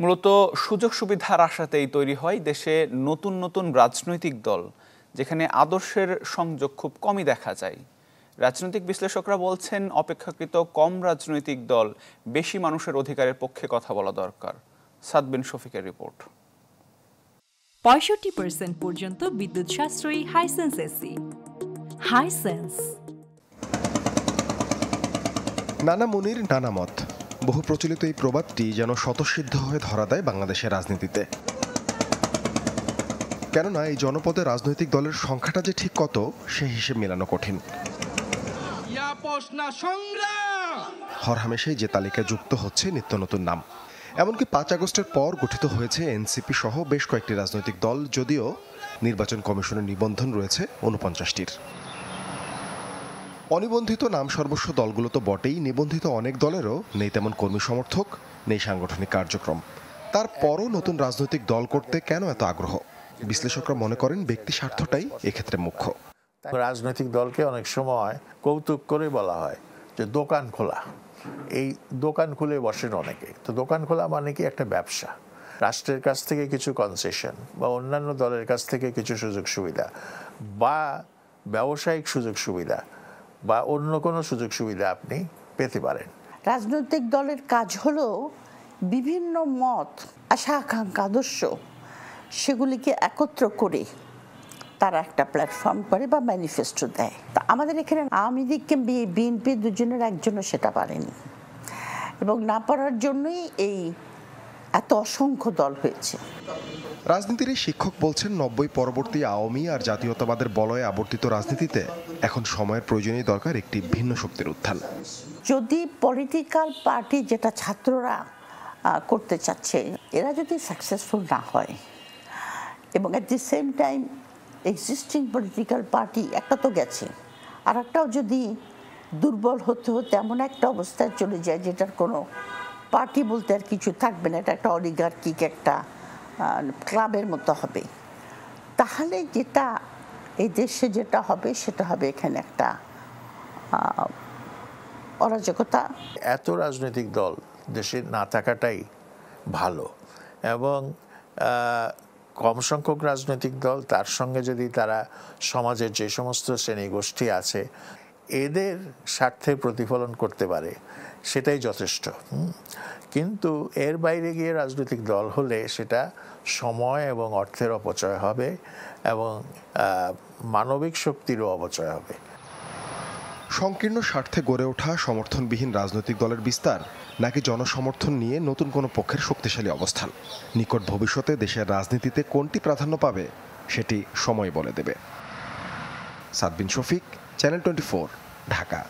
মূলত সুযোগ সুবিধার আশাতেই তৈরি হয় দেশে নতুন নতুন রাজনৈতিক দল, যেখানে আদর্শের সংযোগ খুব কমই দেখা যায়। রাজনৈতিক বিশ্লেষকরা বলছেন, অপেক্ষাকৃত কম রাজনৈতিক দল বেশি মানুষের অধিকারের পক্ষে কথা বলা দরকার। সাদবিন শফিকের রিপোর্ট। ৬৫% পর্যন্ত বিদ্যুৎ সাশ্রয়ী হাইসেন্স এসি। হাইসেন্স। নানা মুনির নানা মত, বহু প্রচলিত এই প্রবাদটি যেন স্বতঃসিদ্ধ হয়ে ধরা দেয় বাংলাদেশের রাজনীতিতে। কেননা এই জনপদে রাজনৈতিক দলের সংখ্যাটা যে ঠিক কত, সেই হিসেব মেলানো কঠিন। হরহামেশাই যে তালিকায় যুক্ত হচ্ছে নিত্য নতুন নাম। এমনকি ৫ আগস্টের পর গঠিত হয়েছে এনসিপি সহ বেশ কয়েকটি রাজনৈতিক দল, যদিও নির্বাচন কমিশনের নিবন্ধন রয়েছে ৪৯টির। অনিবন্ধিত নাম সর্বস্ব দলগুলো তো বটেই, নিবন্ধিত অনেক দলেরও নেই তেমন কর্মী সমর্থক, নেই সাংগঠনিক কার্যক্রম। তারপরও নতুন রাজনৈতিক দল করতে কেন এত আগ্রহ? বিশ্লেষকরা মনে করেন ব্যক্তি স্বার্থটাই এক্ষেত্রে মুখ্য। রাজনৈতিক দলকে অনেক সময় কৌতুক করে বলা হয় যে দোকান খোলা। এই দোকান খুলে বসেন অনেকে। তো দোকান খোলা মানে কি একটা ব্যবসা। রাষ্ট্রের কাছ থেকে কিছু কনসেশন বা অন্যান্য দলের কাছ থেকে কিছু সুযোগ সুবিধা বা ব্যবসায়িক সুযোগ সুবিধা বা অন্য কোনো সুযোগ সুবিধা আপনি পেতে পারেন। রাজনৈতিক দলের কাজ হলো বিভিন্ন মত, আশা আকাঙ্ক্ষা, আদর্শ সেগুলিকে একত্র করে তারা একটা প্ল্যাটফর্ম করে বা ম্যানিফেস্টো দেয়। তা আমাদের এখানে আওয়ামী লীগকে বিএনপি দুজনের একজনও সেটা পারেনি, এবং না পারার জন্যই এই এত অসংখ্য দল হয়েছে। রাজনীতির শিক্ষক বলছেন, ৯০ পরবর্তী আওয়ামী আর জাতীয়তাবাদের বলয়ে আবর্তিত রাজনীতিতে এখন সময়ের প্রয়োজনীয় দরকার একটি ভিন্ন শক্তির উত্থান। যদি পলিটিক্যাল পার্টি, যেটা ছাত্ররা করতে চাচ্ছে, এরা যদি সাকসেসফুল না হয় এবং at the same time existing political party একটা তো গেছে, আর একটাও যদি দুর্বল হতে হতে এমন একটা অবস্থায় চলে যায় যেটার কোনো পার্টি বলতে আর কিছু থাকবে না, এটা একটা অলিগার্কিক একটা ক্লাবের মতো হবে, তাহলে যেটা এই দেশে যেটা হবে সেটা হবে এখানে একটা অরাজকতা। এত রাজনৈতিক দল দেশে না থাকাটাই ভালো, এবং কম সংখ্যক রাজনৈতিক দল, তার সঙ্গে যদি তারা সমাজের যে সমস্ত শ্রেণীগোষ্ঠী আছে এদের স্বার্থে প্রতিফলন করতে পারে, সেটাই যথেষ্ট। কিন্তু এর বাইরে গিয়ে রাজনৈতিক দল হলে সেটা সময় এবং অর্থের অপচয় হবে, এবং মানবিক শক্তিরও অপচয় হবে। সংকীর্ণ স্বার্থে গড়ে ওঠা সমর্থনবিহীন রাজনৈতিক দলের বিস্তার, নাকি জনসমর্থন নিয়ে নতুন কোনো পক্ষের শক্তিশালী অবস্থান? নিকট ভবিষ্যতে দেশের রাজনীতিতে কোনটি প্রাধান্য পাবে সেটি সময় বলে দেবে। সাদবিন শফিক, চ্যানেল 24, ঢাকা।